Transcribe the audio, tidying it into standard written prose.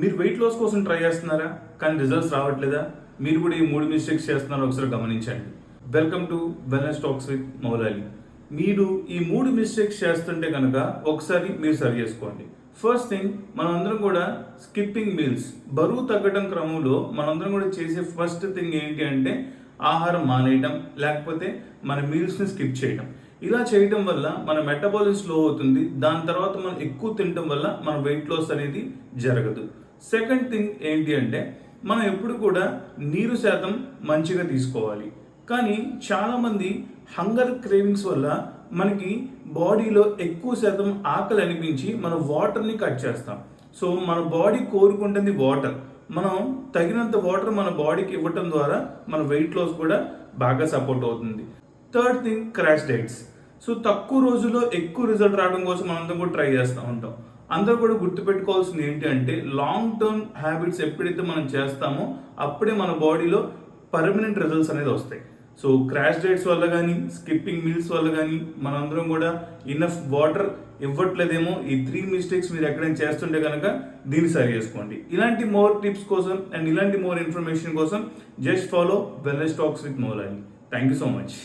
మీరు weight loss కోసం try చేస్తున్నారా కానీ రిజల్ట్స్ రావట్లేదా? మీరు కూడా ఈ 3 మిస్టేక్స్ చేస్తున్నారో ఒకసారి గమనించండి. Welcome to wellness talks with Moula Ali. మీరు ఈ 3 మిస్టేక్స్ చేస్తుంటే కనుక ఒకసారి మీరు సరి చేసుకోండి. ఫస్ట్ థింగ్, మనందరం కూడా స్కిప్పింగ్ మీల్స్, బరువు తగ్గడం క్రమంలో మనందరం కూడా చేసే ఫస్ట్ థింగ్ ఏంటి అంటే ఆహారం మానేయటం, లేకపోతే మన మీల్స్ని స్కిప్ చేయడం. ఇలా చేయడం వల్ల మన మెటబాలిజం స్లో అవుతుంది. దాని తర్వాత మనం ఎక్కువ తినడం వల్ల మన వెయిట్ లాస్ అనేది జరగదు. సెకండ్ థింగ్ ఏంటి అంటే మనం ఎప్పుడు కూడా నీరు శాతం మంచిగా తీసుకోవాలి. కానీ చాలామంది హంగర్ క్రేవింగ్స్ వల్ల మనకి బాడీలో ఎక్కువ శాతం ఆకలి అనిపించి మనం వాటర్ని కట్ చేస్తాం. సో మన బాడీ కోరుకుంటుంది వాటర్. మనం తగినంత వాటర్ మన బాడీకి ఇవ్వటం ద్వారా మన వెయిట్ లాస్ కూడా బాగా సపోర్ట్ అవుతుంది. Third thing, crash diets. So తక్కువ రోజుల్లో ఎక్కువ రిజల్ట్ రావడం కోసం మనందరం కూడా ట్రై చేస్తూ ఉంటాం. అందరూ కూడా గుర్తుపెట్టుకోవాల్సింది ఏంటి అంటే లాంగ్ టర్మ్ హ్యాబిట్స్ ఎప్పుడైతే మనం చేస్తామో అప్పుడే మన బాడీలో పర్మనెంట్ రిజల్ట్స్ అనేది వస్తాయి. సో క్రాష్ డైట్స్ వల్ల కానీ, స్కిప్పింగ్ మీల్స్ వల్ల కానీ మనందరం కూడా ఇనఫ్ వాటర్ ఇవ్వట్లేదేమో. ఈ 3 మిస్టేక్స్ మీరు ఎక్కడైనా చేస్తుంటే కనుక దీన్ని సరి చేసుకోండి. ఇలాంటి మోర్ టిప్స్ కోసం అండ్ ఇలాంటి మోర్ ఇన్ఫర్మేషన్ కోసం just follow wellness talks with Moula Ali. Thank you so much.